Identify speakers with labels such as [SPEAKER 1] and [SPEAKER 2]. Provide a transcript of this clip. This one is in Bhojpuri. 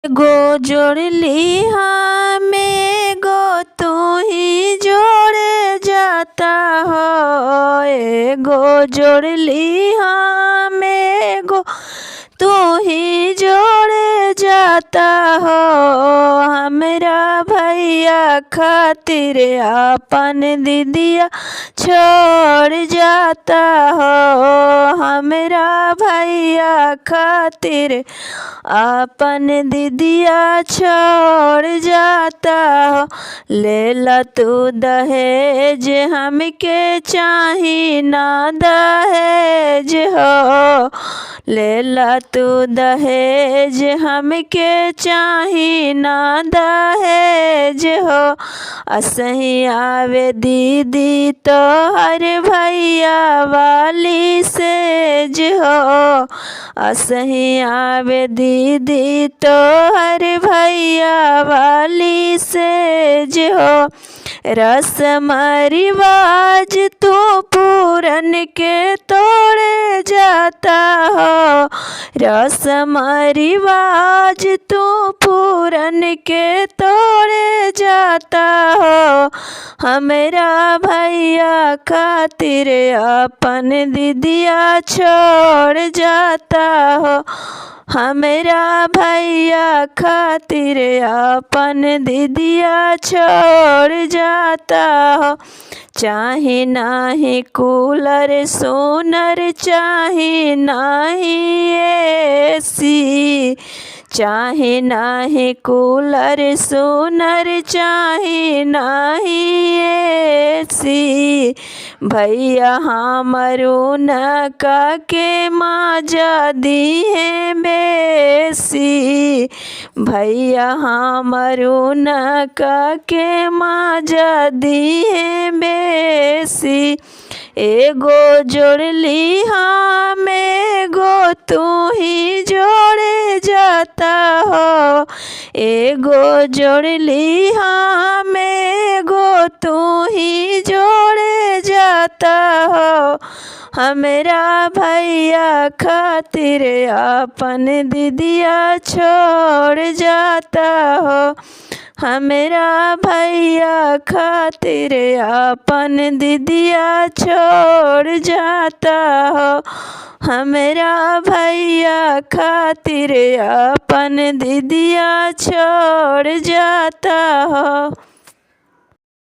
[SPEAKER 1] गो जोड़ ली हमें गो तू ही जोड़े जाता हो। गो जोड़ ली हमें गो तू ही जोड़े जाता हो। हमरा भैया खातिर अपन दीदिया छोड़ जाता हो। हमरा भैया खातिर अपन दीदिया छोड़ जाता हो। लेला तू दहेज हमके चाही ना दहेज हो। लेला तू दहेज हमके चाही ना दहेज हो। असही आवे दीदी तो हर भैया वाली सेज हो। असही आवे दीदी तो हर भैया वाली सेज हो। रस्म रिवाज तू पूरन के तोड़े जाता हो। रस्म रिवाज तू पूरन के तोड़े जाता हो। हमरा भैया खातिर अपन दीदिया छोड़ जाता हो। हमरा भैया खातिर अपन दीदिया छोड़ जाता हो। चाहे नाही कूलर सोनर चाहे नाही एसी। चाहे नाही कूलर सोनर चाहे नाही एसी। भैया हमरो नका के माजा दी है बेसी। भैया हमरो नका के माजा दी है बेसी। एगो जोड़ ली हमें गो तू ही जोड़े जाता हो। एगो जोड़ ली हमें गो तू ही जोड़े जाता हो। हमरा भैया खातिर अपन दीदिया छोड़ जाता हो। हमरा भैया खातिर अपन दीदिया छोड़ जाता हो। हमरा भैया खातिर अपन दीदिया छोड़ जाता हो।